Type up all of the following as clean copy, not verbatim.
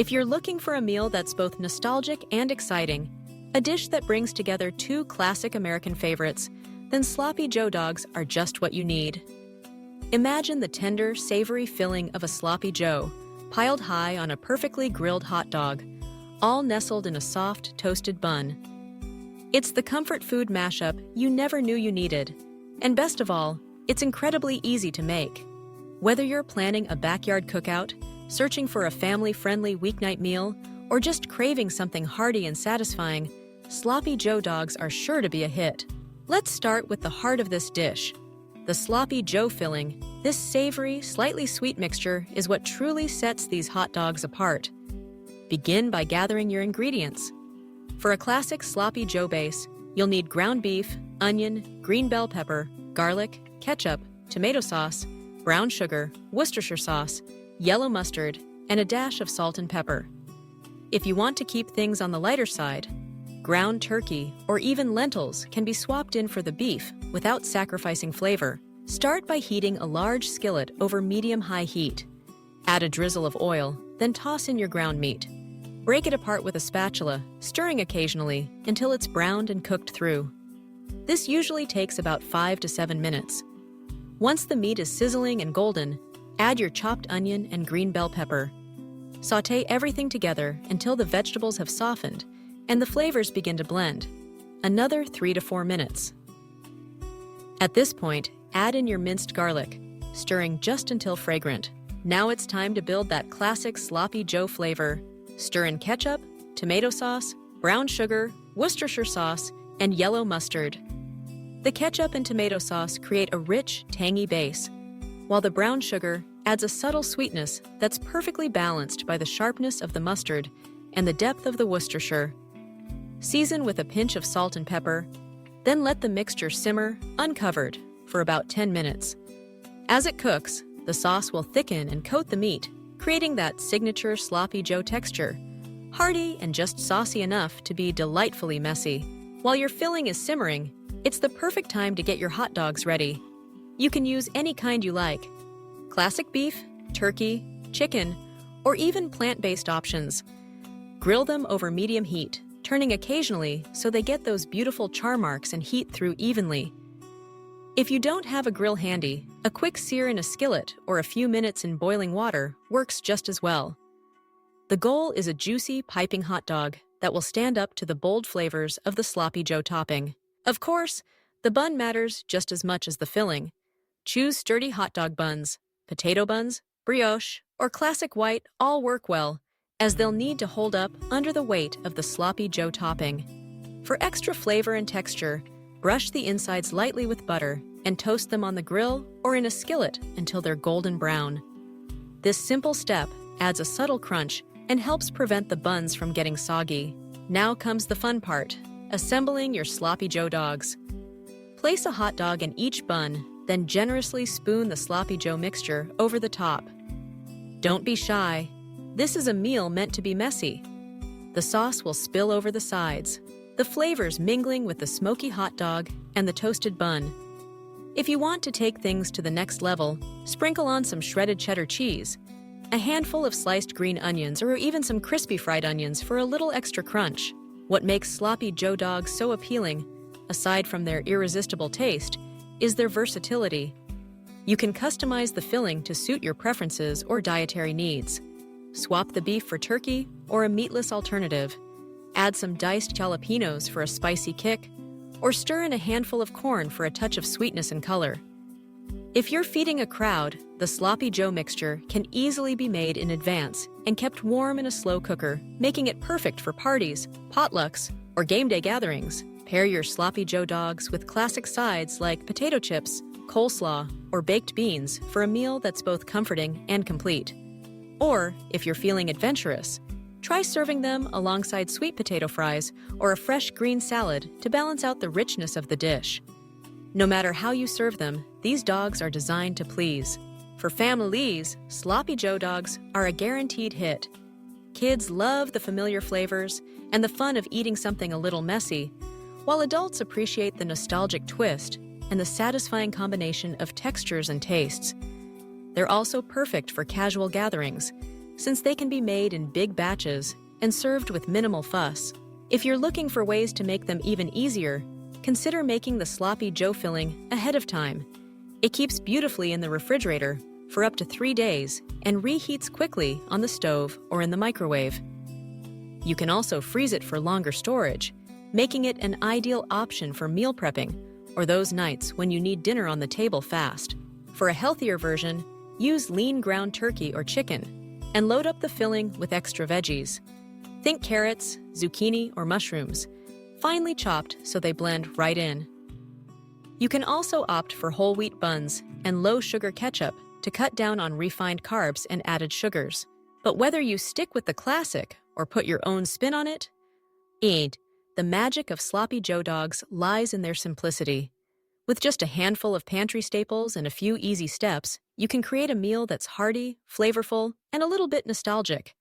If you're looking for a meal that's both nostalgic and exciting, a dish that brings together two classic American favorites, then Sloppy Joe dogs are just what you need. Imagine the tender, savory filling of a Sloppy Joe, piled high on a perfectly grilled hot dog, all nestled in a soft, toasted bun. It's the comfort food mashup you never knew you needed. And best of all, it's incredibly easy to make. Whether you're planning a backyard cookout, searching for a family-friendly weeknight meal, or just craving something hearty and satisfying, Sloppy Joe dogs are sure to be a hit. Let's start with the heart of this dish. The Sloppy Joe filling. This savory, slightly sweet mixture is what truly sets these hot dogs apart. Begin by gathering your ingredients. For a classic Sloppy Joe base, you'll need ground beef, onion, green bell pepper, garlic, ketchup, tomato sauce, brown sugar, Worcestershire sauce, yellow mustard, and a dash of salt and pepper. If you want to keep things on the lighter side, ground turkey or even lentils can be swapped in for the beef without sacrificing flavor. Start by heating a large skillet over medium-high heat. Add a drizzle of oil, then toss in your ground meat. Break it apart with a spatula, stirring occasionally until it's browned and cooked through. This usually takes about 5 to 7 minutes. Once the meat is sizzling and golden, add your chopped onion and green bell pepper. Sauté everything together until the vegetables have softened and the flavors begin to blend. Another 3 to 4 minutes. At this point, add in your minced garlic, stirring just until fragrant. Now it's time to build that classic Sloppy Joe flavor. Stir in ketchup, tomato sauce, brown sugar, Worcestershire sauce, and yellow mustard. The ketchup and tomato sauce create a rich, tangy base, while the brown sugar adds a subtle sweetness that's perfectly balanced by the sharpness of the mustard and the depth of the Worcestershire. Season with a pinch of salt and pepper, then let the mixture simmer, uncovered, for about 10 minutes. As it cooks, the sauce will thicken and coat the meat, creating that signature Sloppy Joe texture, hearty and just saucy enough to be delightfully messy. While your filling is simmering, it's the perfect time to get your hot dogs ready. You can use any kind you like: classic beef, turkey, chicken, or even plant-based options. Grill them over medium heat, turning occasionally so they get those beautiful char marks and heat through evenly. If you don't have a grill handy, a quick sear in a skillet or a few minutes in boiling water works just as well. The goal is a juicy, piping hot dog that will stand up to the bold flavors of the Sloppy Joe topping. Of course, the bun matters just as much as the filling. Choose sturdy hot dog buns. Potato buns, brioche, or classic white all work well, as they'll need to hold up under the weight of the Sloppy Joe topping. For extra flavor and texture, brush the insides lightly with butter and toast them on the grill or in a skillet until they're golden brown. This simple step adds a subtle crunch and helps prevent the buns from getting soggy. Now comes the fun part: assembling your Sloppy Joe dogs. Place a hot dog in each bun, then generously spoon the Sloppy Joe mixture over the top. Don't be shy. This is a meal meant to be messy. The sauce will spill over the sides, the flavors mingling with the smoky hot dog and the toasted bun. If you want to take things to the next level, sprinkle on some shredded cheddar cheese, a handful of sliced green onions, or even some crispy fried onions for a little extra crunch. What makes Sloppy Joe dogs so appealing, aside from their irresistible taste, is their versatility. You can customize the filling to suit your preferences or dietary needs. Swap the beef for turkey or a meatless alternative. Add some diced jalapenos for a spicy kick, or stir in a handful of corn for a touch of sweetness and color. If you're feeding a crowd, the Sloppy Joe mixture can easily be made in advance and kept warm in a slow cooker, making it perfect for parties, potlucks, or game day gatherings. Pair your Sloppy Joe dogs with classic sides like potato chips, coleslaw, or baked beans for a meal that's both comforting and complete. Or, if you're feeling adventurous, try serving them alongside sweet potato fries or a fresh green salad to balance out the richness of the dish. No matter how you serve them, these dogs are designed to please. For families, Sloppy Joe dogs are a guaranteed hit. Kids love the familiar flavors and the fun of eating something a little messy, while adults appreciate the nostalgic twist and the satisfying combination of textures and tastes. They're also perfect for casual gatherings, since they can be made in big batches and served with minimal fuss. If you're looking for ways to make them even easier, consider making the Sloppy Joe filling ahead of time. It keeps beautifully in the refrigerator for up to 3 days and reheats quickly on the stove or in the microwave. You can also freeze it for longer storage, making it an ideal option for meal prepping or those nights when you need dinner on the table fast. For a healthier version, use lean ground turkey or chicken and load up the filling with extra veggies. Think carrots, zucchini, or mushrooms, finely chopped so they blend right in. You can also opt for whole wheat buns and low-sugar ketchup to cut down on refined carbs and added sugars. But whether you stick with the classic or put your own spin on it, the magic of Sloppy Joe Dogs lies in their simplicity. With just a handful of pantry staples and a few easy steps, you can create a meal that's hearty, flavorful, and a little bit nostalgic.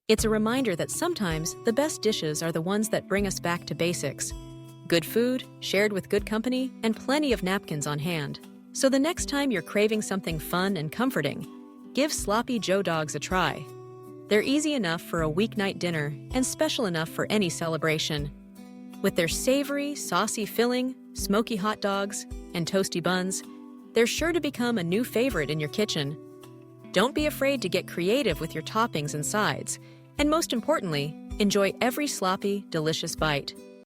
It's a reminder that sometimes the best dishes are the ones that bring us back to basics. Good food, shared with good company, and plenty of napkins on hand. So the next time you're craving something fun and comforting, give Sloppy Joe Dogs a try. They're easy enough for a weeknight dinner and special enough for any celebration. With their savory, saucy filling, smoky hot dogs, and toasty buns, they're sure to become a new favorite in your kitchen. Don't be afraid to get creative with your toppings and sides, and most importantly, enjoy every sloppy, delicious bite.